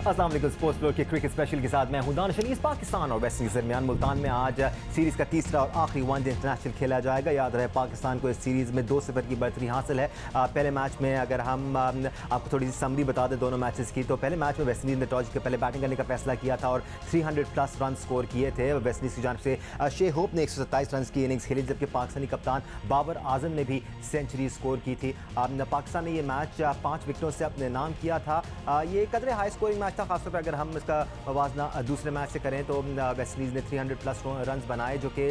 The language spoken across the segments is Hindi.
अस्सलाम वालेकुम। स्पोर्ट्स ब्लो के क्रिकेट स्पेशल के साथ मैं हूं दानिश अलीस। पाकिस्तान और वेस्ट इंडीज दरमियान मुल्तान में आज सीरीज़ का तीसरा और आखिरी वनडे इंटरनेशनल खेला जाएगा। याद रहे पाकिस्तान को इस सीरीज़ में 2-0 की बढ़तरी हासिल है। पहले मैच में अगर हम आपको थोड़ी सी समरी बता दें दोनों मैचेस की, तो पहले मैच में वेस्ट इंडीज ने टॉस के पहले बैटिंग करने का फैसला किया था और 300+ रन स्कोर किए थे। वेस्ट इंडीज की जानिब से शे होप ने 127 रन की इनिंग्स खेली, जबकि पाकिस्तानी कप्तान बाबर आजम ने भी सेंचुरी स्कोर की थी। पाकिस्तान ने ये मैच 5 विकेटों से अपने नाम किया था। ये कदरे हाई स्कोरिंग मैच था, खासतौर पर अगर हम इसका मवाजना दूसरे मैच से करें तो वेस्ट इंडीज़ ने 300+ रन बनाए, जो कि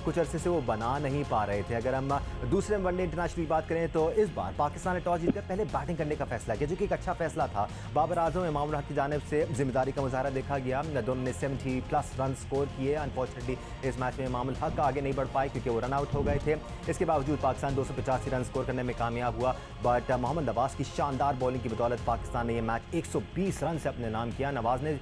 कुछ अरसे से वो बना नहीं पा रहे थे। अगर हम दूसरे वनडे इंटरनेशनल की बात करें तो इस बार पाकिस्तान ने टॉस जीतकर पहले बैटिंग करने का फैसला किया, जो कि एक अच्छा फैसला था। बाबर आजम इमामुल हक की जानिब से जिम्मेदारी का मुजाहरा देखा गया। दोनों ने 70+ रन स्कोर किए। अनफॉर्चुनेटली इस मैच में इमामुल हक आगे नहीं बढ़ पाए क्योंकि वो रन आउट हो गए थे। इसके बावजूद पाकिस्तान 285 रन स्कोर करने में कामयाब हुआ, बट मोहम्मद नवाज की शानदार बॉलिंग की बदौलत पाकिस्तान ने यह मैच 120 रन से अपने नाम किया। नवाज ने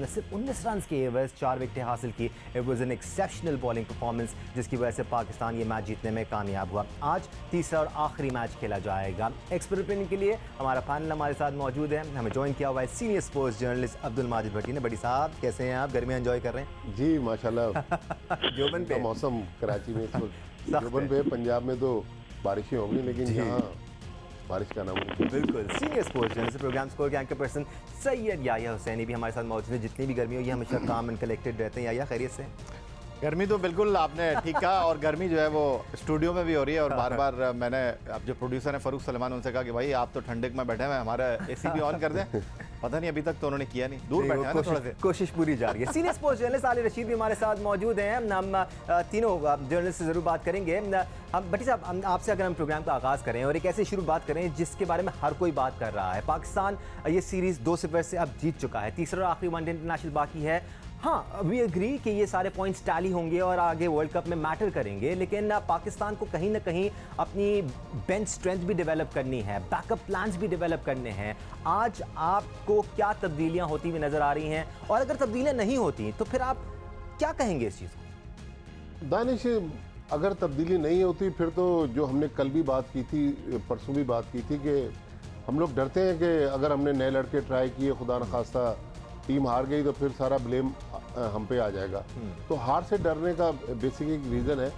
सिर्फ 19 रन के एवज 4 विकेटें हासिल की। It was an exceptional bowling performance, जिसकी वजह से पाकिस्तान ये मैच जीतने में कामयाब हुआ। आज तीसरा और आखिरी मैच खेला जाएगा। एक्सपर्ट ओपिनियन के लिए हमारा पैनल हमारे साथ मौजूद है। हमें ज्वाइन किया हुआ है senior sports journalist Abdul Majid Bhatti ने। बड़ी साहब, कैसे हैं आप? गर्मियाँ एंजॉय कर रहे हैं? जी माशाल्लाह। जोबन पे मौसम कराची में इस वक्त जोबन पे, पंजाब में तो बारिशें होंगी, लेकिन यहाँ बारिश का नाम नहीं। बिल्कुल। Senior sports journalist program score के एंकर पर्सन सैयद याह्या हुसैनी भी हमारे साथ मौजूद है। जितनी भी गर्मी हो, ये हमेशा काम एंड कलेक्टेड रहते हैं। याह्या, खैरियत से? गर्मी तो बिल्कुल आपने ठीक कहा, और गर्मी जो है वो स्टूडियो में भी हो रही है। और बार बार मैंने अब जो प्रोड्यूसर हैं फ़रूक सलमान, उनसे कहा कि भाई आप तो ठंडक में बैठे हुए हैं, हमारा एसी भी ऑन कर दें। पता नहीं अभी तक तो उन्होंने किया नहीं, दूर बैठे हैं ना थोड़ा से। कोशिश पूरी जा रही है। सीनियर स्पोर्ट्स जर्नलिस्ट आली रशीद भी हमारे साथ मौजूद हैं। हम तीनों जर्नलिस्ट से ज़रूर बात करेंगे। हम भट्टी साहब, आपसे अगर हम प्रोग्राम का आगाज़ करें और एक ऐसी शुरुआत करें जिसके बारे में हर कोई बात कर रहा है। पाकिस्तान ये सीरीज़ 2-0 से अब जीत चुका है। तीसरा और आखिरी वनडे इंटरनेशनल बाकी है। हाँ, वी एग्री कि ये सारे पॉइंट्स टैली होंगे और आगे वर्ल्ड कप में मैटर करेंगे, लेकिन पाकिस्तान को कहीं ना कहीं अपनी बेंच स्ट्रेंथ भी डेवलप करनी है, बैकअप प्लान्स भी डेवलप करने हैं। आज आपको क्या तब्दीलियां होती हुई नज़र आ रही हैं, और अगर तब्दीलियां नहीं होती तो फिर आप क्या कहेंगे इस चीज़ को? दानिश, अगर तब्दीली नहीं होती फिर तो जो हमने कल भी बात की थी, परसों भी बात की थी, कि हम लोग डरते हैं कि अगर हमने नए लड़के ट्राई किए, खुदा न खास्ता टीम हार गई तो फिर सारा ब्लेम हम पे आ जाएगा। तो हार से डरने का बेसिक एक रीज़न है।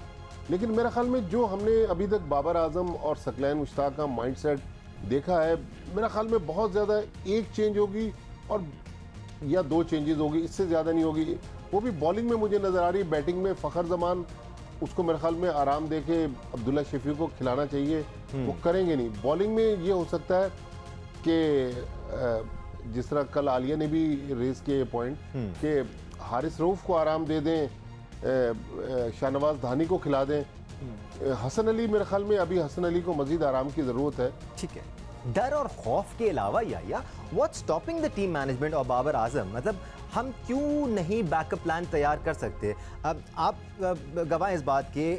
लेकिन मेरे ख्याल में जो हमने अभी तक बाबर आजम और सकलैन मुश्ताक का माइंडसेट देखा है, मेरे ख्याल में बहुत ज़्यादा एक चेंज होगी और या 2 चेंजेस होगी, इससे ज़्यादा नहीं होगी। वो भी बॉलिंग में मुझे नज़र आ रही है। बैटिंग में फ़खर जमान, उसको मेरे ख्याल में आराम दे के अब्दुल्ला शफी को खिलाना चाहिए, वो करेंगे नहीं। बॉलिंग में ये हो सकता है कि जिस तरह कल आलिया ने भी रेस किए पॉइंट कि हारिस रऊफ को आराम दे दें, शाहनवाज धानी को खिला दें। हसन अली, मेरे ख्याल में अभी हसन अली को मजीद आराम की ज़रूरत है। ठीक है। डर और खौफ के अलावा या what's stopping the team management और बाबर आजम? मतलब हम क्यों नहीं बैकअप प्लान तैयार कर सकते? अब आप गवाह इस बात के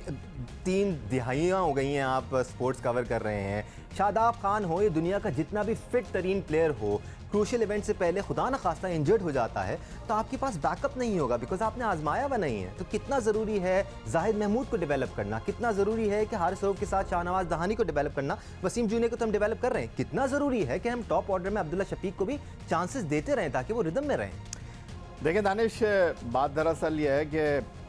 3 दिहाइयाँ हो गई हैं आप स्पोर्ट्स कवर कर रहे हैं। शादाब खान हो, ये दुनिया का जितना भी फिट तरीन प्लेयर हो, क्रूशियल इवेंट से पहले खुदा न खास्ता इंजर्ड हो जाता है तो आपके पास बैकअप नहीं होगा, बिकॉज आपने आजमाया हुआ नहीं है। तो कितना ज़रूरी है जाहिद महमूद को डेवलप करना, कितना ज़रूरी है कि हारिस रऊफ के साथ शाहनवाज दहानी को डेवलप करना, वसीम जूनियर को तो हम डेवलप कर रहे हैं, कितना ज़रूरी है कि हम टॉप ऑर्डर में अब्दुल्ला शफीक को भी चांसेस देते रहें ताकि वो रिदम में रहें। देखिए दानिश, बात दरअसल ये है कि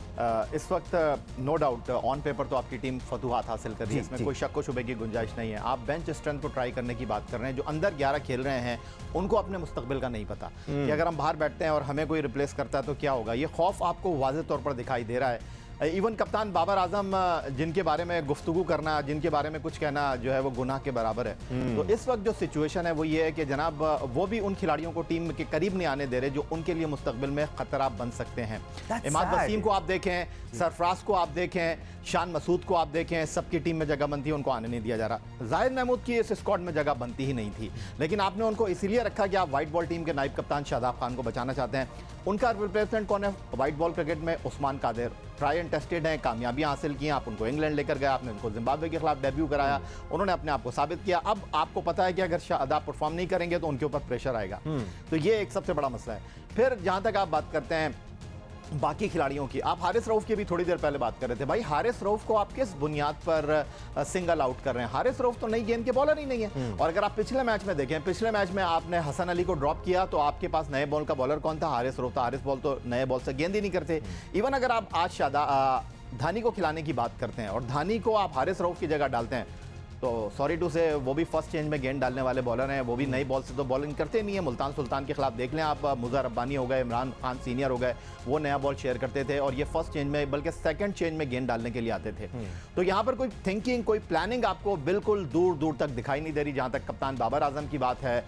इस वक्त नो डाउट ऑन पेपर तो आपकी टीम फतूहात हासिल कर रही है, इसमें कोई शक व शुबे की गुंजाइश नहीं है। आप बेंच स्ट्रेंथ को ट्राई करने की बात कर रहे हैं। जो अंदर 11 खेल रहे हैं उनको अपने मुस्तकबिल का नहीं पता कि अगर हम बाहर बैठते हैं और हमें कोई रिप्लेस करता है तो क्या होगा। ये खौफ आपको वाज़ेह तौर पर दिखाई दे रहा है। इवन कप्तान बाबर आजम, जिनके बारे में गुफ्तगू करना, जिनके बारे में कुछ कहना जो है वो गुनाह के बराबर है। तो इस वक्त जो सिचुएशन है वो ये है कि जनाब वो भी उन खिलाड़ियों को टीम के करीब नहीं आने दे रहे जो उनके लिए मुस्तकबिल में खतरा बन सकते हैं। इमाद वसीम को आप देखें, सरफराज को आप देखें, शान मसूद को आप देखें, सबकी टीम में जगह बनती है, उनको आने नहीं दिया जा रहा। जाहिद महमूद की इस स्क्वाड में जगह बनती ही नहीं थी, लेकिन आपने उनको इसीलिए रखा कि आप वाइट बॉल टीम के नायब कप्तान शादाब खान को बचाना चाहते हैं। उनका रिप्लेसमेंट कौन है वाइट बॉल क्रिकेट में? Usman Qadir. Try and tested हैं, कामयाबियां हासिल की, आप उनको इंग्लैंड लेकर गए, आपने उनको जिम्बाब्वे के खिलाफ डेब्यू कराया, उन्होंने अपने आप को साबित किया। अब आपको पता है कि अगर शादाब परफॉर्म नहीं करेंगे तो उनके ऊपर प्रेशर आएगा। तो ये एक सबसे बड़ा मसला है। फिर जहां तक आप बात करते हैं बाकी खिलाड़ियों की, आप हारिस रऊफ की भी थोड़ी देर पहले बात कर रहे थे। भाई हारिस रऊफ को आप किस बुनियाद पर सिंगल आउट कर रहे हैं? हारिस रऊफ तो नई गेंद के बॉलर ही नहीं है। और अगर आप पिछले मैच में देखें, पिछले मैच में आपने हसन अली को ड्रॉप किया तो आपके पास नए बॉल का बॉलर कौन था? हारिस रऊफ था। हारिस बॉल तो नए बॉल से गेंद ही नहीं करते। इवन अगर आप आज धानी को खिलाने की बात करते हैं और धानी को आप हारिस रऊफ की जगह डालते हैं तो सॉरी टू से वो भी फर्स्ट चेंज में गेंद डालने वाले बॉलर हैं, वो भी नई बॉल से तो बॉलिंग करते नहीं है। मुल्तान सुल्तान के खिलाफ देख लें आप, मुज़र रब्बानी हो गए, इमरान खान सीनियर हो गए, वो नया बॉल शेयर करते थे और ये फर्स्ट चेंज में बल्कि सेकंड चेंज में गेंद डालने के लिए आते थे। तो यहाँ पर कोई थिंकिंग, कोई प्लानिंग आपको बिल्कुल दूर दूर तक दिखाई नहीं दे रही। जहाँ तक कप्तान बाबर आजम की बात है,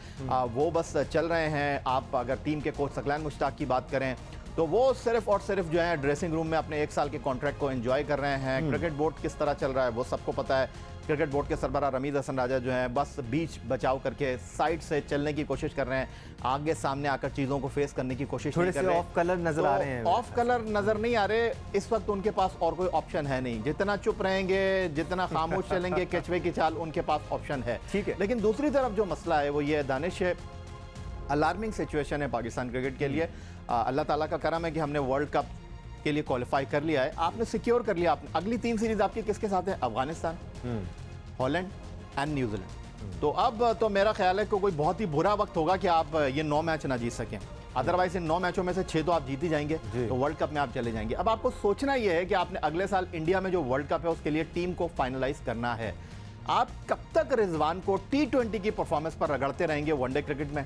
वो बस चल रहे हैं। आप अगर टीम के कोच सकलैन मुश्ताक की बात करें तो वो सिर्फ और सिर्फ जो है ड्रेसिंग रूम में अपने 1 साल के कॉन्ट्रैक्ट को एंजॉय कर रहे हैं। क्रिकेट बोर्ड किस तरह चल रहा है वो सबको पता है। क्रिकेट बोर्ड के सरबराह रमीज़ हसन राजा जो हैं बस बीच बचाव करके साइड से चलने की कोशिश कर रहे हैं, आगे सामने आकर चीज़ों को फेस करने की कोशिश नहीं कर रहे। ऑफ कलर नजर आ रहे हैं। ऑफ कलर नजर नहीं आ रहे। इस वक्त उनके पास और कोई ऑप्शन है नहीं। जितना चुप रहेंगे, जितना खामोश चलेंगे, केचवे की चाल, उनके पास ऑप्शन है। ठीक है। लेकिन दूसरी तरफ जो मसला है वो ये है दानिश, अलार्मिंग सिचुएशन है पाकिस्तान क्रिकेट के लिए। अल्लाह ताला का करम है कि हमने वर्ल्ड कप के लिए क्वालिफाई कर लिया है। आपने सिक्योर कर लिया। आपने अगली 3 सीरीज आपकी किसके साथ है? Afghanistan, Holland and New Zealand. तो अब तो मेरा ख्याल है कि कोई बहुत ही बुरा वक्त होगा कि आप ये 9 मैच ना जीत सकें। अदरवाइज इन 9 मैचों में से 6 तो आप जीत ही जाएंगे, तो वर्ल्ड कप में आप चले जाएंगे। अब आपको सोचना यह है कि आपने अगले साल इंडिया में जो वर्ल्ड कप है उसके लिए टीम को फाइनलाइज करना है। आप कब तक रिजवान को T20 की परफॉर्मेंस पर रगड़ते रहेंगे वनडे क्रिकेट में?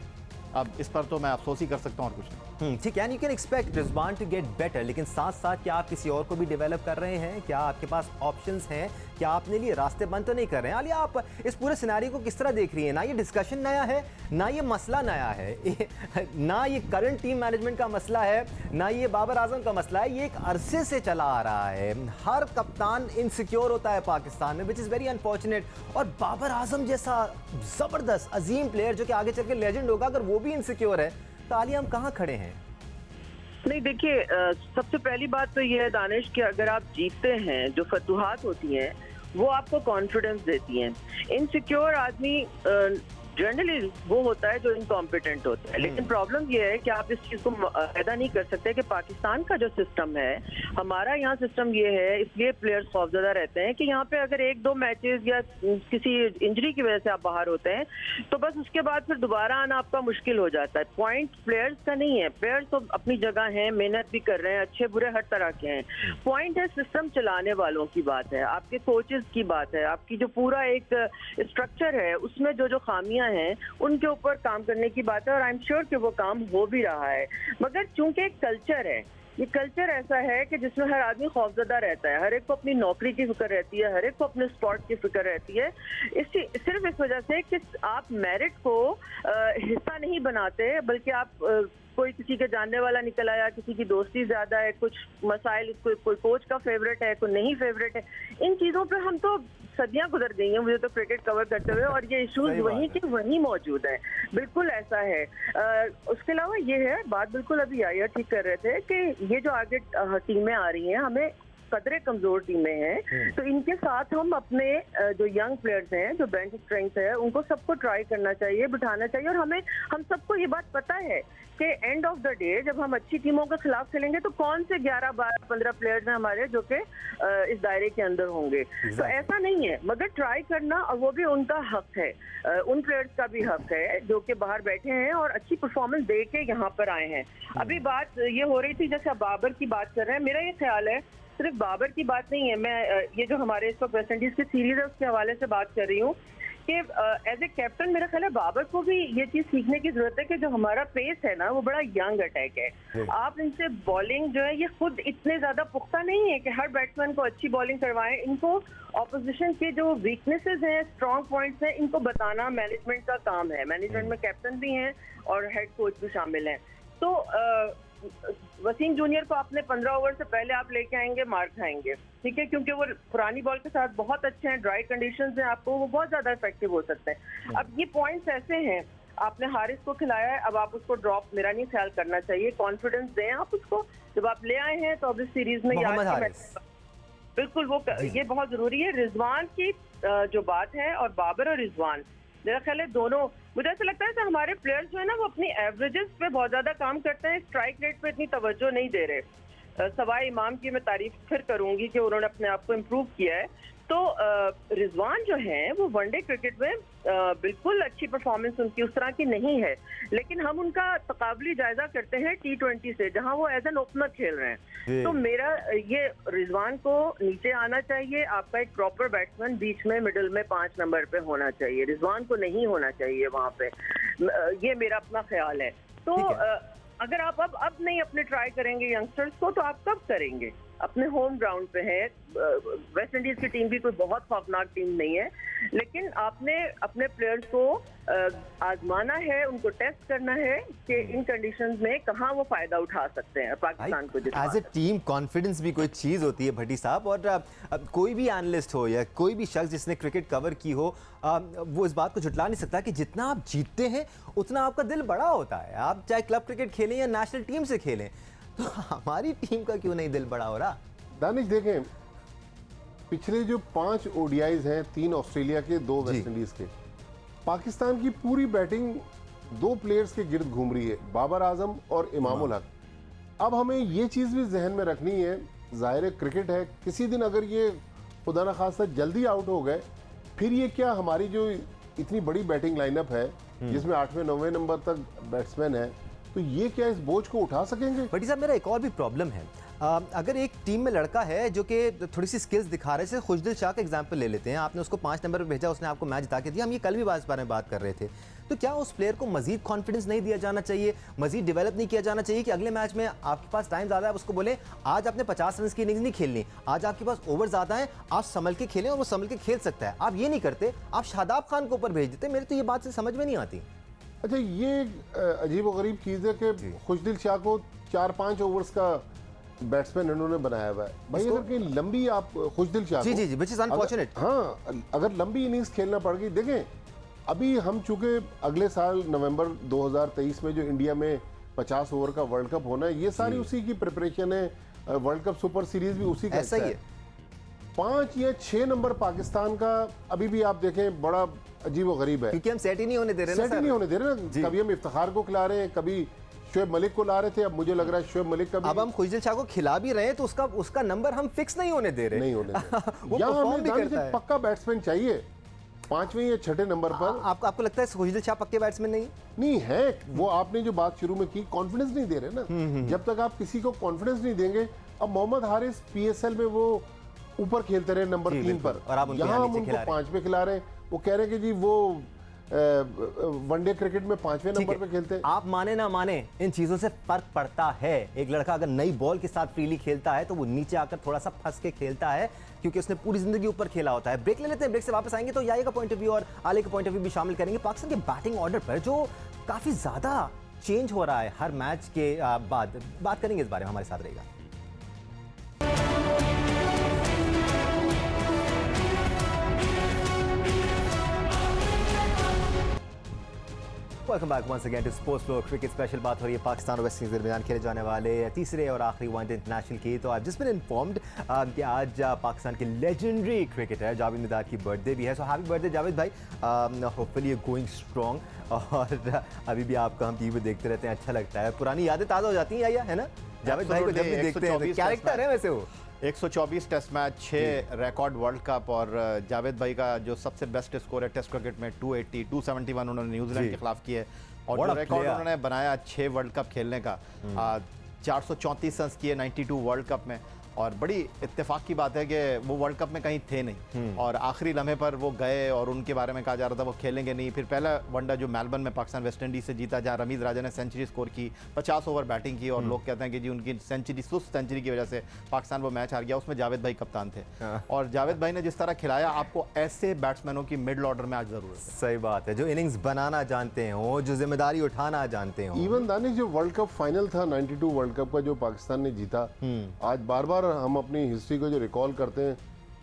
अब इस पर तो मैं अफसोस ही कर सकता हूँ और कुछ नहीं। ठीक है, you can expect Rizwan to get better, लेकिन साथ साथ क्या आप किसी और को भी डेवलप कर रहे हैं? क्या आपके पास ऑप्शंस हैं? क्या आपने लिए रास्ते बंद तो नहीं कर रहे हैं? आलिया, आप इस पूरे सिनेरियो को किस तरह देख रही हैं? ना ये डिस्कशन नया है, ना ये मसला नया है, ना ये करंट टीम मैनेजमेंट का मसला है, ना ये बाबर आजम का मसला है। ये एक अरसे से चला आ रहा है। हर कप्तान इनसिक्योर होता है पाकिस्तान में, विच इज़ वेरी अनफॉर्चुनेट। और बाबर आजम जैसा ज़बरदस्त अजीम प्लेयर जो कि आगे चल के लेजेंड होगा, अगर वो भी इनसिक्योर है तो आलिया हम कहाँ खड़े हैं? नहीं, देखिए, सबसे पहली बात तो ये है दानिश कि अगर आप जीतते हैं, जो फतूहात होती हैं वो आपको कॉन्फिडेंस देती हैं। इनसिक्योर आदमी जनरली वो होता है जो इनकॉम्पिटेंट होता है। लेकिन प्रॉब्लम ये है कि आप इस चीज़ को पैदा नहीं कर सकते कि पाकिस्तान का जो सिस्टम है, हमारा यहाँ सिस्टम ये है, इसलिए प्लेयर्स खौफजदा रहते हैं कि यहाँ पे अगर 1-2 मैचेस या किसी इंजरी की वजह से आप बाहर होते हैं तो बस उसके बाद फिर दोबारा आना आपका मुश्किल हो जाता है। पॉइंट प्लेयर्स का नहीं है, प्लेयर्स तो अपनी जगह हैं, मेहनत भी कर रहे हैं, अच्छे बुरे हर तरह के हैं। पॉइंट है सिस्टम चलाने वालों की बात है, आपके कोचेस की बात है, आपकी जो पूरा एक स्ट्रक्चर है उसमें जो खामियां हैं उनके ऊपर काम करने की बात है। और आई एम श्योर कि वो काम हो भी रहा है। मगर चूंकि एक कल्चर है, ये कल्चर ऐसा है कि जिसमें हर आदमी खौफजदा रहता है, हर एक को अपनी नौकरी की फिक्र रहती है, हर एक को अपने स्पॉट की फिक्र रहती है। सिर्फ इस वजह से कि आप मेरिट को हिस्सा नहीं बनाते, बल्कि आप कोई किसी के जानने वाला निकल आया, किसी की दोस्ती ज्यादा है, कुछ मसाइल, कोई कोच का फेवरेट है, कोई नहीं फेवरेट है। इन चीजों पे हम तो सदियां गुजर गई हैं मुझे तो क्रिकेट कवर करते हुए, और ये इश्यूज वहीं के वहीं मौजूद हैं। बिल्कुल ऐसा है। उसके अलावा ये है, बात बिल्कुल अभी आया ठीक कर रहे थे कि ये जो आगे टीमें आ रही हैं, हमें कदरे कमजोर टीमें हैं, तो इनके साथ हम अपने जो यंग प्लेयर्स हैं, जो बेंच स्ट्रेंथ है, उनको सबको ट्राई करना चाहिए, बिठाना चाहिए। और हम सबको ये बात पता है कि एंड ऑफ द डे जब हम अच्छी टीमों के खिलाफ खेलेंगे तो कौन से 11, 12, 15 प्लेयर्स हैं हमारे जो कि इस दायरे के अंदर होंगे। तो ऐसा नहीं है, मगर ट्राई करना, और वो भी उनका हक है, उन प्लेयर्स का भी हक है जो कि बाहर बैठे हैं और अच्छी परफॉर्मेंस दे के यहाँ पर आए हैं। अभी बात ये हो रही थी, जैसे बाबर की बात कर रहे हैं, मेरा ये ख्याल है सिर्फ बाबर की बात नहीं है, मैं ये जो हमारे इस वक्त वेस्ट इंडीज की सीरीज है उसके हवाले से बात कर रही हूँ कि एज ए कैप्टन मेरा ख्याल है बाबर को भी ये चीज सीखने की जरूरत है कि जो हमारा पेस है ना वो बड़ा यंग अटैक है। आप इनसे बॉलिंग जो है, ये खुद इतने ज्यादा पुख्ता नहीं है कि हर बैट्समैन को अच्छी बॉलिंग करवाएं। इनको ऑपोजिशन के जो वीकनेसेस हैं, स्ट्रॉन्ग पॉइंट्स हैं, इनको बताना मैनेजमेंट का काम है। मैनेजमेंट में कैप्टन भी हैं और हेड कोच भी शामिल हैं। तो वसीम जूनियर को आपने 15 ओवर से पहले आप लेके आएंगे, मार खाएंगे, ठीक है, क्योंकि वो पुरानी बॉल के साथ बहुत अच्छे हैं, ड्राई कंडीशंस हैं, आपको वो बहुत ज्यादा इफेक्टिव हो सकते हैं। अब ये पॉइंट्स ऐसे हैं, आपने हारिस को खिलाया है, अब आप उसको ड्रॉप मेरा नहीं ख्याल करना चाहिए, कॉन्फिडेंस दें आप उसको। जब आप ले आए हैं तो अब इस सीरीज में बिल्कुल वो ये बहुत जरूरी है। रिजवान की जो बात है, और बाबर और रिजवान, मेरा ख्याल है दोनों, मुझे ऐसा लगता है कि हमारे प्लेयर्स जो है ना वो अपनी एवरेजेस पे बहुत ज्यादा काम करते हैं, स्ट्राइक रेट पे इतनी तवज्जो नहीं दे रहे। सवाए इमाम की मैं तारीफ फिर करूंगी कि उन्होंने अपने आप को इम्प्रूव किया है। तो रिजवान जो है वो वनडे क्रिकेट में बिल्कुल अच्छी परफॉर्मेंस उनकी उस तरह की नहीं है, लेकिन हम उनका तकाबली जायजा करते हैं T20 से, जहां वो एज एन ओपनर खेल रहे हैं। तो मेरा ये रिजवान को नीचे आना चाहिए, आपका एक प्रॉपर बैट्समैन बीच में मिडिल में 5 नंबर पे होना चाहिए, रिजवान को नहीं होना चाहिए वहां पे। ये मेरा अपना ख्याल है। तो अगर आप अब नहीं अपने ट्राई करेंगे यंगस्टर्स को, तो आप कब करेंगे? अपने होम ग्राउंड पे है, वेस्ट इंडीज की टीम भी कोई बहुत खौफनाक टीम नहीं है, लेकिन आपने अपने प्लेयर्स को आजमाना है, उनको टेस्ट करना है कि इन कंडीशंस में कहाँ वो फायदा उठा सकते हैं पाकिस्तान को जितना। एज ए टीम कॉन्फिडेंस भी कोई चीज़ होती है भट्टी साहब, और अब कोई भी एनालिस्ट हो या कोई भी शख्स जिसने क्रिकेट कवर की हो, वो इस बात को झुटला नहीं सकता कि जितना आप जीतते हैं उतना आपका दिल बड़ा होता है। आप चाहे क्लब क्रिकेट खेलें या नेशनल टीम से खेलें, तो हमारी टीम का क्यों नहीं दिल बड़ा हो रहा? दानिश देखें, पिछले जो 5 ODIs हैं, 3 ऑस्ट्रेलिया के, 2 वेस्ट इंडीज के, पाकिस्तान की पूरी बैटिंग 2 प्लेयर्स के गिर्द घूम रही है, बाबर आजम और इमामुल हक। अब हमें ये चीज़ भी जहन में रखनी है, ज़ाहिर है क्रिकेट है, किसी दिन अगर ये खुदा न खास्ता जल्दी आउट हो गए, फिर ये क्या हमारी जो इतनी बड़ी बैटिंग लाइनअप है जिसमें 8वें 9वें नंबर तक बैट्समैन है, तो ये क्या इस बोझ को उठा सकेंगे? भट्टी साहब, मेरा एक और भी प्रॉब्लम है। अगर एक टीम में लड़का है जो कि थोड़ी सी स्किल्स दिखा रहे हैं, जैसे खुशदिल शाह का एग्जांपल ले लेते हैं, आपने उसको 5 नंबर पर भेजा, उसने आपको मैच जिता के दिया, हम ये कल भी इस बारे में बात कर रहे थे, तो क्या उस प्लेयर को मजीद कॉन्फिडेंस नहीं दिया जाना चाहिए, मजीद डेवलप नहीं किया जाना चाहिए कि अगले मैच में आपके पास टाइम ज़्यादा है, उसको बोले आज आपने 50 रन की इनिंग्स नहीं खेलनी, आज आपके पास ओवर ज़्यादा है, आप संभल के खेलें, और वो संभल के खेल सकता है। आप ये नहीं करते, आप शादाब खान को ऊपर भेज देते। मेरे तो ये बात से समझ में नहीं आती। अच्छा, ये अजीब व गरीब चीज़ है कि खुशदिल शाह को 4-5 ओवर्स का बैट्समैन इन्होंने बनाया हुआ है। भाई अगर कहीं लंबी आप खुशदिल Shah ji which is unfortunate. हाँ, अगर लंबी इनिंग्स खेलना पड़ गई, देखें अभी हम चूंकि अगले साल नवंबर 2023 में जो इंडिया में 50 ओवर का वर्ल्ड कप होना है, ये सारी उसी की प्रिपरेशन है, वर्ल्ड कप सुपर सीरीज भी उसी का ऐसा ही है। 5 या 6 नंबर पाकिस्तान का अभी भी आप देखें बड़ा अजीब व गरीब है, क्योंकि हम सेट ही नहीं होने दे रहे, सेट ही नहीं होने दे रहे ना। कभी हम इफ्तिखार को खिला रहे हैं, कभी शोएब मलिक को ला रहे थे, अब मुझे लग रहा है शोएब मलिक का भी। अब हम खुशदिल शाह को खिला भी रहे हैं, तो उसका नंबर हम फिक्स नहीं होने दे रहे, नहीं होने दे वो यहाँ परफॉर्म हमें भी जाने करता से है। पक्का बैट्समैन चाहिए 5वें या 6ठे नंबर पर। आपको लगता है खुशदिल शाह पक्के बैट्समैन नहीं है? वो आपने जो बात शुरू में की, कॉन्फिडेंस नहीं दे रहे ना। जब तक आप किसी को कॉन्फिडेंस नहीं देंगे, अब मोहम्मद हारिस PSL में वो ऊपर खेलते रहे नंबर 3 पर, और आप उनको यहाँ हम नीचे उनको 5 पे खिला रहे हैं। वो कह रहे हैं कि जी वो वनडे क्रिकेट में 5वें नंबर पे खेलते हैं। आप माने ना माने, इन चीजों से फर्क पड़ता है। एक लड़का अगर नई बॉल के साथ फ्रीली खेलता है तो वो नीचे आकर थोड़ा सा फंस के खेलता है, क्योंकि उसने पूरी जिंदगी ऊपर खेला होता है। ब्रेक ले लेते हैं, ब्रेक से वापस आएंगे तो याई का पॉइंट ऑफ व्यू और आले का पॉइंट ऑफ व्यू भी शामिल करेंगे पाकिस्तान के बैटिंग ऑर्डर पर, जो काफी ज्यादा चेंज हो रहा है हर मैच के बाद। बात करेंगे इस बारे में, हमारे साथ रहेगा। Welcome back once again to sports flow cricket special. बात हो रही है पाकिस्तान और वेस्ट इंडीज के दरमियान खेले जाने वाले तीसरे और आखिरी वनडे इंटरनेशनल की। तो आई जस्ट बीन इन्फॉर्म्ड कि आज पाकिस्तान के लेजेंडरी क्रिकेटर जावेद मिर्ज़ा की बर्थडे भी है। सो हैप्पी बर्थडे जावेद भाई, होपफुली गोइंग स्ट्रॉन्ग। और अभी भी आपका हम टीवी देखते रहते हैं, अच्छा लगता है, पुरानी यादें ताज़ा हो जाती हैं है ना जावेद भाई को जब भी देखते हैं। कैरेक्टर है वैसे वो। 124 test match, 6 record world cup, और जावेद भाई का जो सबसे बेस्ट स्कोर है टेस्ट क्रिकेट में 280, 271 उन्होंने न्यूजीलैंड के खिलाफ किए, और जो रिकॉर्ड उन्होंने बनाया 6 वर्ल्ड कप खेलने का, 434 रन किए 92 वर्ल्ड कप में। और बड़ी इत्तेफाक की बात है कि वो वर्ल्ड कप में कहीं थे नहीं, और आखिरी लम्हे पर वो गए, और उनके बारे में कहा जा रहा था वो खेलेंगे नहीं। फिर पहला वनडा जो मेलबर्न में पाकिस्तान वेस्ट इंडीज से जीता, जहाँ रमीज राजा ने सेंचुरी स्कोर की, 50 ओवर बैटिंग की, और लोग कहते हैं कि जी उनकी सेंचुरी, सुस्त सेंचुरी की वजह से पाकिस्तान वो मैच हार गया। उसमें जावेद भाई कप्तान थे, और जावेद भाई ने जिस तरह खिलाया, आपको ऐसे बैट्समैनों की मिडल ऑर्डर में आज जरूरत है। सही बात है, जो इनिंग्स बनाना जानते हो, जो जिम्मेदारी उठाना जानते हो। इवन दानिश, जो वर्ल्ड कप फाइनल था 92 वर्ल्ड कप का जो पाकिस्तान ने जीता, आज बार बार हम अपनी हिस्ट्री को जो रिकॉल करते हैं,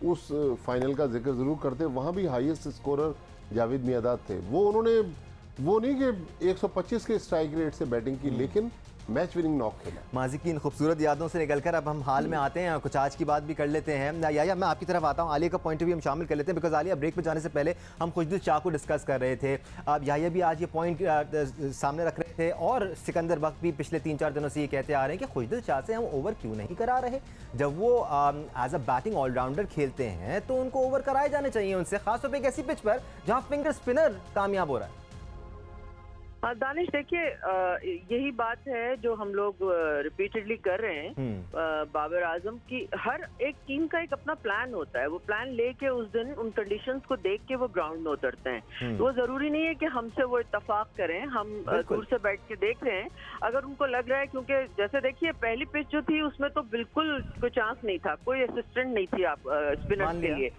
उस फाइनल का जिक्र जरूर करते हैं। वहां भी हाईएस्ट स्कोरर जावेद मियादाद थे। वो उन्होंने वो नहीं कि 125 के स्ट्राइक रेट से बैटिंग की, लेकिन मैच विनिंग नॉक खेला। माजी की इन खूबसूरत यादों से निकलकर अब हम हाल में आते हैं, कुछ आज की बात भी कर लेते हैं। या मैं आपकी तरफ आता हूँ, आलिया का पॉइंट भी हम शामिल कर लेते हैं, बिकॉज आलिया ब्रेक में जाने से पहले हम खुशदिल शाह को डिस्कस कर रहे थे। अब याया भी आज ये पॉइंट सामने रख रहे थे और सिकंदर वक्त भी पिछले 3-4 दिनों से ये कहते आ रहे हैं कि खुशदिल शाह से हम ओवर क्यों नहीं करा रहे। जब वो एज अ बैटिंग ऑलराउंडर खेलते हैं तो उनको ओवर कराए जाने चाहिए उनसे, खासतौर पर एक ऐसी पिच पर जहाँ फिंगर स्पिनर कामयाब हो रहा है। दानिश देखिए, यही बात है जो हम लोग रिपीटेडली कर रहे हैं। बाबर आजम की हर एक टीम का एक अपना प्लान होता है, वो प्लान लेके उस दिन उन कंडीशंस को देख के वो ग्राउंड में उतरते हैं। तो वो जरूरी नहीं है कि हमसे वो इत्तेफाक करें, हम दूर से बैठ के देख रहे हैं। अगर उनको लग रहा है, क्योंकि जैसे देखिए पहली पिच जो थी उसमें तो बिल्कुल कोई चांस नहीं था, कोई असिस्टेंट नहीं थी आप स्पिनर के लिए,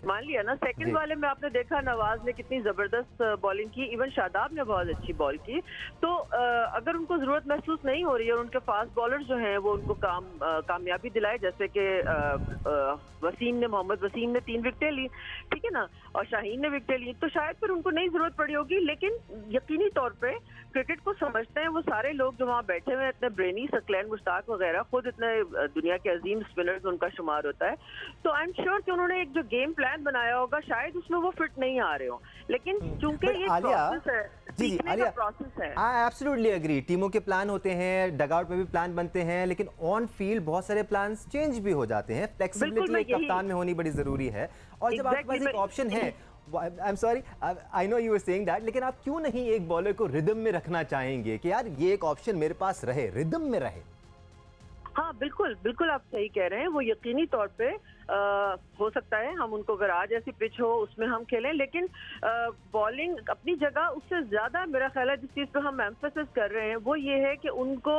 मान लिया ना। सेकंड वाले में आपने देखा नवाज ने कितनी जबरदस्त बॉलिंग की, इवन शादाब ने बहुत अच्छी बॉल की। तो अगर उनको जरूरत महसूस नहीं हो रही है और उनके फास्ट बॉलर जो हैं वो उनको कामयाबी दिलाए, जैसे कि मोहम्मद वसीम ने 3 विकेटें ली, ठीक है ना, और शाहीन ने विकेटें ली, तो शायद फिर उनको नहीं जरूरत पड़ी होगी। लेकिन यकीनी तौर पे क्रिकेट को समझते हैं वो सारे लोग जो वहाँ बैठे हुए हैं, इतने ब्रेनी, सकलैन मुश्ताक वगैरह, खुद इतने दुनिया के अजीम स्पिनर्स उनका शुमार होता है। तो आई एम श्योर कि उन्होंने एक जो गेम प्लान बनाया होगा, शायद उसमें वो फिट नहीं आ रहे हो, लेकिन चूंकि ये प्रोसेस है, सीखने का प्रोसेस है। आई एब्सोल्युटली एग्री, टीमों के प्लान होते हैं, डगआउट में भी प्लान बनते हैं, लेकिन ऑन फील्ड बहुत सारे प्लान्स चेंज भी हो जाते हैं। फ्लेक्सिबिलिटी एक कप्तान में होनी बड़ी जरूरी है, और जब आपके पास एक ऑप्शन है, I am sorry, I know you are saying that, लेकिन आप क्यों नहीं एक बॉलर को रिदम में रखना चाहेंगे कि यार ये एक ऑप्शन मेरे पास रहे, रिदम में रहे। हाँ बिल्कुल बिल्कुल, आप सही कह रहे हैं। वो यकीनी तौर पे हो सकता है हम उनको, अगर आज ऐसी पिच हो उसमें हम खेलें, लेकिन बॉलिंग अपनी जगह, उससे ज्यादा मेरा ख्याल है जिस चीज पर हम एम्फेसिस कर रहे हैं वो ये है कि उनको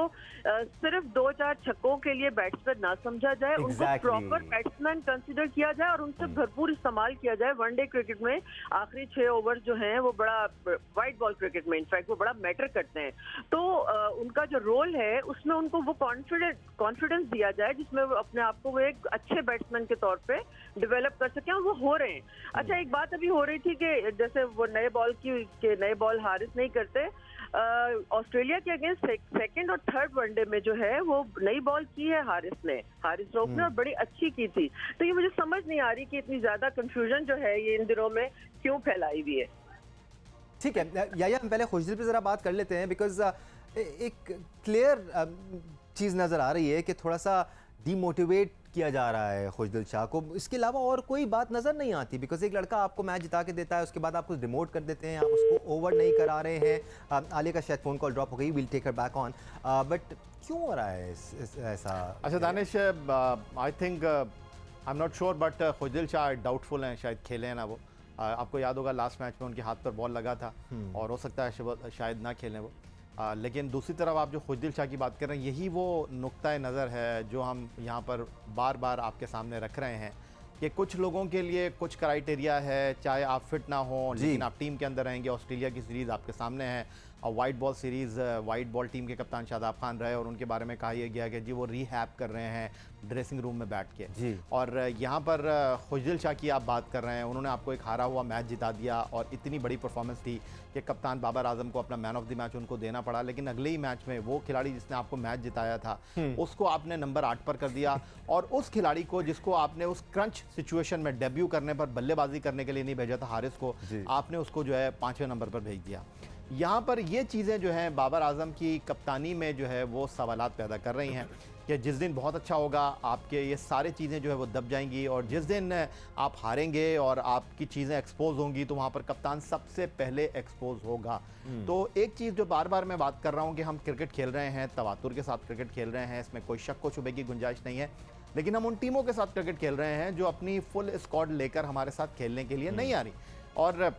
सिर्फ 2-4 छक्कों के लिए बैट्समैन ना समझा जाए, उनको प्रॉपर बैट्समैन कंसिडर किया जाए और उनसे भरपूर इस्तेमाल किया जाए। वनडे क्रिकेट में आखिरी 6 ओवर जो हैं वो बड़ा, वाइट बॉल क्रिकेट में इनफैक्ट वो बड़ा मैटर करते हैं। तो उनका जो रोल है उसमें उनको वो कॉन्फिडेंस दिया जाए जिसमें वो अपने आप को वो एक अच्छे बैट्समैन के तौर पे डेवलप कर सके, और वो हो रहे हैं। अच्छा, एक बात अभी हो रही थी कि जैसे वो नए बॉल हारिस नहीं करते, ऑस्ट्रेलिया के अगेंस्ट सेकंड और थर्ड वनडे में जो है वो नई बॉल की है हारिस रोफ ने, और बड़ी अच्छी की थी। तो ये मुझे समझ नहीं आ रही कि इतनी ज्यादा कंफ्यूजन जो है ये इन दिनों में क्यों फैलाई हुई है। ठीक है या हम पहले खुशदिल पे जरा बात कर लेते हैं, बिकॉज एक क्लियर चीज़ नज़र आ रही है कि थोड़ा सा डीमोटिवेट किया जा रहा है खुशदिल शाह को। इसके अलावा और कोई बात नज़र नहीं आती, बिकॉज एक लड़का आपको मैच जिता के देता है, उसके बाद आप कुछ डिमोट कर देते हैं, आप उसको ओवर नहीं करा रहे हैं। आलिया का शायद फ़ोन कॉल ड्रॉप हो गई, will take her back on, but क्यों हो रहा है ऐसा? अच्छा Danish, I think I am not sure, but Khushdil Shah doubtful हैं, शायद खेले हैं ना वो। आपको याद होगा लास्ट मैच में उनके हाथ पर बॉल लगा था और हो सकता है शायद ना खेलें वो। लेकिन दूसरी तरफ आप जो खुशदिल शाह की बात कर रहे हैं, यही वो नुक्ता नज़र है जो हम यहाँ पर बार बार आपके सामने रख रहे हैं कि कुछ लोगों के लिए कुछ क्राइटेरिया है, चाहे आप फिट ना हो लेकिन आप टीम के अंदर रहेंगे। ऑस्ट्रेलिया की सीरीज़ आपके सामने है, और white ball series, white ball team के कप्तान शादाब खान रहे और उनके बारे में कहा यह गया कि जी वो रीहैब कर रहे हैं ड्रेसिंग रूम में बैठ के जी। और यहाँ पर खुशदिल शाह की आप बात कर रहे हैं, उन्होंने आपको एक हारा हुआ मैच जिता दिया और इतनी बड़ी परफॉर्मेंस थी कि कप्तान बाबर आजम को अपना मैन ऑफ द मैच उनको देना पड़ा। लेकिन अगले ही मैच में वो खिलाड़ी जिसने आपको मैच जिताया था उसको आपने नंबर 8 पर कर दिया, और उस खिलाड़ी को जिसको आपने उस क्रंच सिचुएशन में डेब्यू करने पर बल्लेबाजी करने के लिए नहीं भेजा था, हारिस को, आपने उसको जो है 5वें नंबर पर भेज दिया। यहाँ पर ये चीज़ें जो हैं बाबर आजम की कप्तानी में जो है वो सवालात पैदा कर रही हैं कि जिस दिन बहुत अच्छा होगा आपके ये सारी चीज़ें जो है वो दब जाएंगी, और जिस दिन आप हारेंगे और आपकी चीज़ें एक्सपोज होंगी तो वहाँ पर कप्तान सबसे पहले एक्सपोज होगा। तो एक चीज़ जो बार बार मैं बात कर रहा हूँ कि हम क्रिकेट खेल रहे हैं, तवातुर के साथ क्रिकेट खेल रहे हैं, इसमें कोई शक व शुबे की गुंजाइश नहीं है, लेकिन हम उन टीमों के साथ क्रिकेट खेल रहे हैं जो अपनी फुल स्क्वाड लेकर हमारे साथ खेलने के लिए नहीं आ रही। और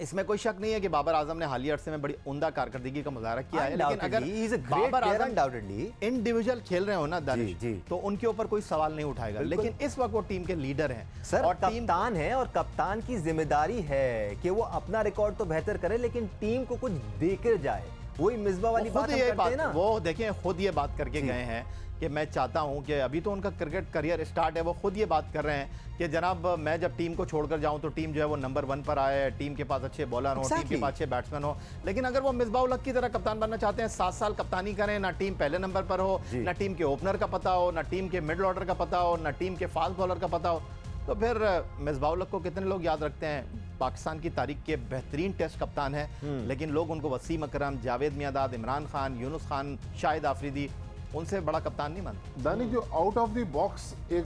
इसमें कोई शक नहीं है कि बाबर आजम ने हालिया अरसे में बड़ी उम्दा कारकर्दगी का मुजाहरा किया है, लेकिन अगर बाबर आजम इंडिविजुअल खेल रहे हो ना दानिश, तो उनके ऊपर कोई सवाल नहीं उठाएगा। लेकिन इस वक्त वो टीम के लीडर हैं सर, और कप्तान है, और कप्तान की जिम्मेदारी है कि वो अपना रिकॉर्ड तो बेहतर करे लेकिन टीम को कुछ देकर जाए। वही मिसबा वाली बात हम करते हैं ना। वो देखें खुद ये बात करके गए हैं कि मैं चाहता हूं कि अभी तो उनका क्रिकेट करियर स्टार्ट है, वो खुद ये बात कर रहे हैं कि जनाब मैं जब टीम को छोड़कर जाऊं तो टीम जो है वो नंबर 1 पर आए, टीम के पास अच्छे बॉलर हो, टीम के Exactly. पास अच्छे बैट्समैन हो। लेकिन अगर वो मिसबाह उल हक की तरह कप्तान बनना चाहते हैं, 7 साल कप्तानी करें, ना टीम पहले नंबर पर हो, जी। ना टीम के ओपनर का पता हो, ना टीम के मिडल ऑर्डर का पता हो, ना टीम के फास्ट बॉलर का पता हो, तो फिर मिसबाह उल हक को कितने लोग याद रखते हैं? पाकिस्तान की तारीख के बेहतरीन टेस्ट कप्तान हैं, लेकिन लोग उनको वसीम अकरम, जावेद मियांदाद, इमरान खान, यूनुस खान, शाहिद आफरीदी, उनसे बड़ा कप्तान नहीं मानते। दानिश, जो आउट ऑफ द बॉक्स एक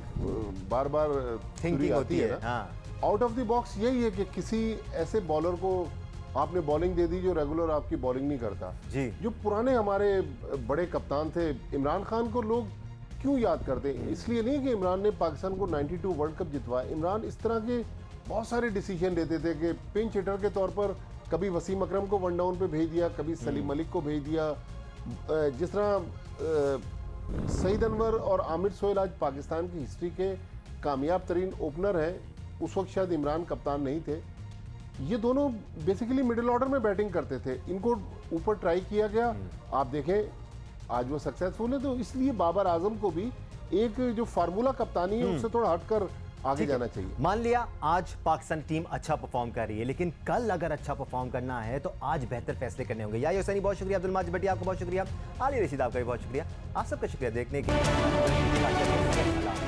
बार बार थिंकिंग होती है। ना, हाँ, आउट ऑफ द बॉक्स यही है कि किसी ऐसे बॉलर को आपने बॉलिंग दे दी जो रेगुलर आपकी बॉलिंग नहीं करता। जी। जो पुराने हमारे बड़े कप्तान थे, इमरान खान को लोग क्यों याद करते हैं? इसलिए नहीं कि इमरान ने पाकिस्तान को 92 वर्ल्ड कप जितवाया। इमरान इस तरह के बहुत सारे डिसीजन लेते थे कि पिंच हिटर के तौर पर कभी वसीम अकरम को वन डाउन पे भेज दिया, कभी सलीम मलिक को भेज दिया। जिस तरह सईद अनवर और आमिर सोहेल आज पाकिस्तान की हिस्ट्री के कामयाब तरीन ओपनर हैं, उस वक्त शायद इमरान कप्तान नहीं थे। ये दोनों बेसिकली मिडिल ऑर्डर में बैटिंग करते थे, इनको ऊपर ट्राई किया गया। आप देखें आज वो सक्सेसफुल है, तो इसलिए बाबर आजम को भी एक जो फार्मूला कप्तानी है उससे थोड़ा हटकर आगे ठीक है। जाना चाहिए। मान लिया आज पाकिस्तान टीम अच्छा परफॉर्म कर रही है, लेकिन कल अगर अच्छा परफॉर्म करना है तो आज बेहतर फैसले करने होंगे। या हुसैनी बहुत शुक्रिया, अब्दुल माजिद भट्टी आपका बहुत शुक्रिया, आली रशीद आपका भी बहुत शुक्रिया। आप सबका शुक्रिया देखने के लिए।